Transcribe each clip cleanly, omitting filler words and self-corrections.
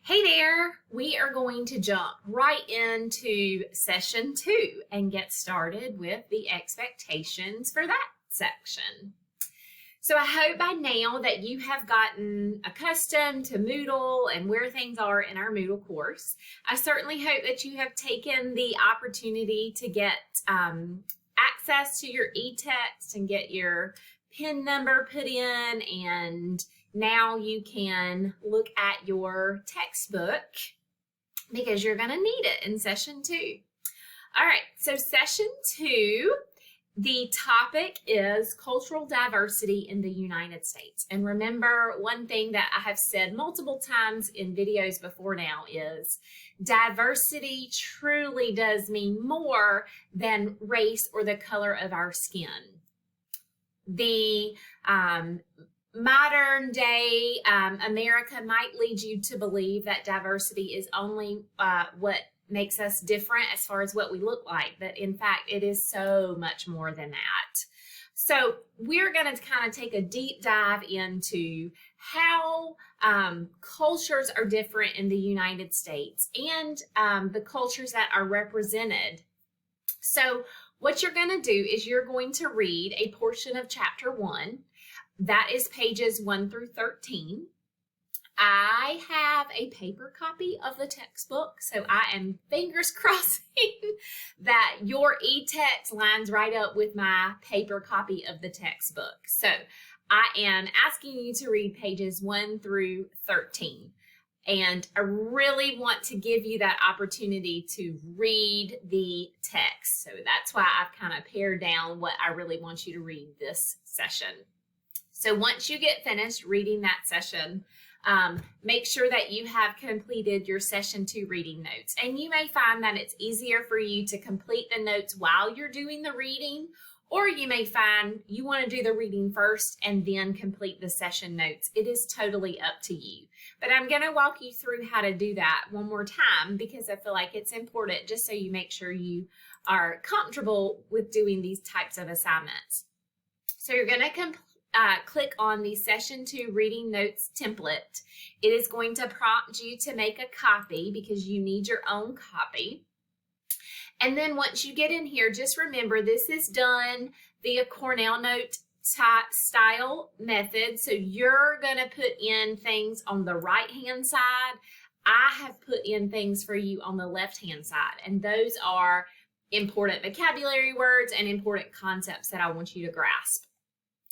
Hey there, we are going to jump right into session 2 and get started with the expectations for that section. So I hope by now that you have gotten accustomed to Moodle and where things are in our Moodle course. I certainly hope that you have taken the opportunity to get access to your e-text and get your PIN number put in, and now you can look at your textbook because you're going to need it in session 2. All right, so session 2, the topic is cultural diversity in the United States. And remember, one thing that I have said multiple times in videos before now is diversity truly does mean more than race or the color of our skin. The modern day America might lead you to believe that diversity is only what makes us different as far as what we look like, but in fact it is so much more than that. So we're going to kind of take a deep dive into how cultures are different in the United States and the cultures that are represented. So what you're going to do is you're going to read a portion of chapter 1. That is pages 1 through 13. I have a paper copy of the textbook, so I am fingers crossing that your e-text lines right up with my paper copy of the textbook. So I am asking you to read pages 1 through 13. And I really want to give you that opportunity to read the text. So that's why I've kind of pared down what I really want you to read this session. So once you get finished reading that session, make sure that you have completed your session 2 reading notes. And you may find that it's easier for you to complete the notes while you're doing the reading, or you may find you want to do the reading first and then complete the session notes. It is totally up to you. But I'm going to walk you through how to do that one more time because I feel like it's important just so you make sure you are comfortable with doing these types of assignments. So you're going to click on the session 2 reading notes template. It is going to prompt you to make a copy because you need your own copy. And then once you get in here, just remember this is done via Cornell Note style method. So you're going to put in things on the right hand side. I have put in things for you on the left hand side, and those are important vocabulary words and important concepts that I want you to grasp.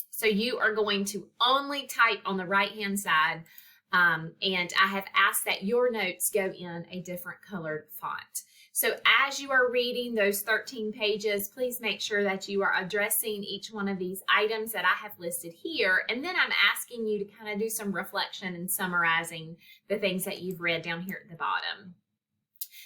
So you are going to only type on the right-hand side, and I have asked that your notes go in a different colored font. So as you are reading those 13 pages, please make sure that you are addressing each one of these items that I have listed here, and then I'm asking you to kind of do some reflection and summarizing the things that you've read down here at the bottom.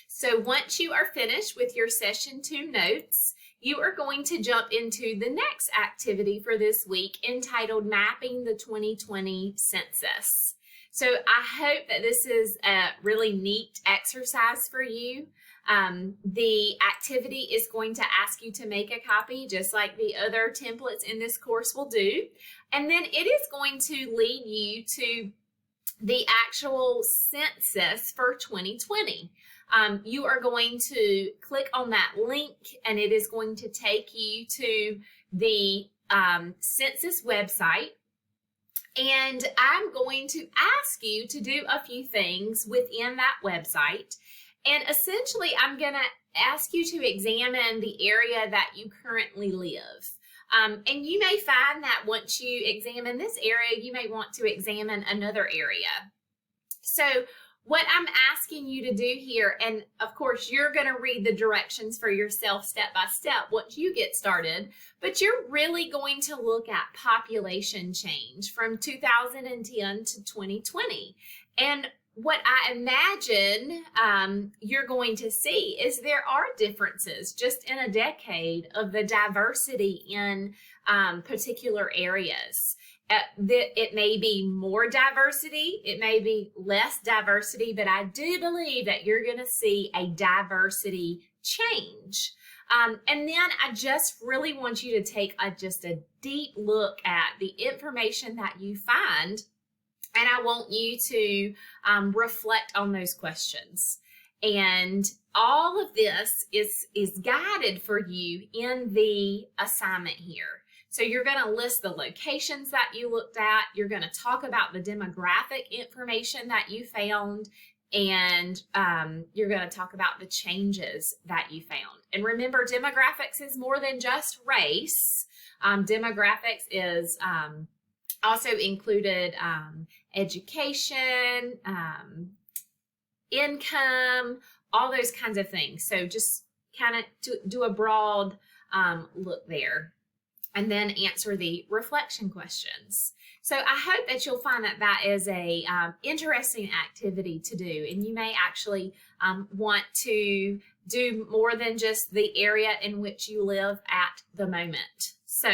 So once you are finished with your session 2 notes, you are going to jump into the next activity for this week entitled Mapping the 2020 Census. So I hope that this is a really neat exercise for you. The activity is going to ask you to make a copy just like the other templates in this course will do. And then it is going to lead you to the actual census for 2020. You are going to click on that link and it is going to take you to the census website. And I'm going to ask you to do a few things within that website. And essentially, I'm going to ask you to examine the area that you currently live. And you may find that once you examine this area, you may want to examine another area. So what I'm asking you to do here, and of course you're going to read the directions for yourself step by step once you get started, but you're really going to look at population change from 2010 to 2020. And what I imagine you're going to see is there are differences just in a decade of the diversity in particular areas. It may be more diversity, it may be less diversity, but I do believe that you're going to see a diversity change. And then I just really want you to take just a deep look at the information that you find And I want you to reflect on those questions. And all of this is guided for you in the assignment here. So you're going to list the locations that you looked at. You're going to talk about the demographic information that you found. And you're going to talk about the changes that you found. And remember, demographics is more than just race. Demographics is also included education, income, all those kinds of things. So just kind of do a broad look there, and then answer the reflection questions. So I hope that you'll find that that is a interesting activity to do, and you may actually want to do more than just the area in which you live at the moment. So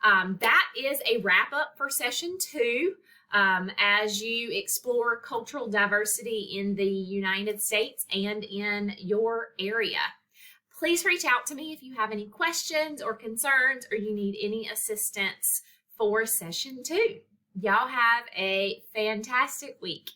that is a wrap up for session 2. As you explore cultural diversity in the United States and in your area. Please reach out to me if you have any questions or concerns, or you need any assistance for session 2. Y'all have a fantastic week.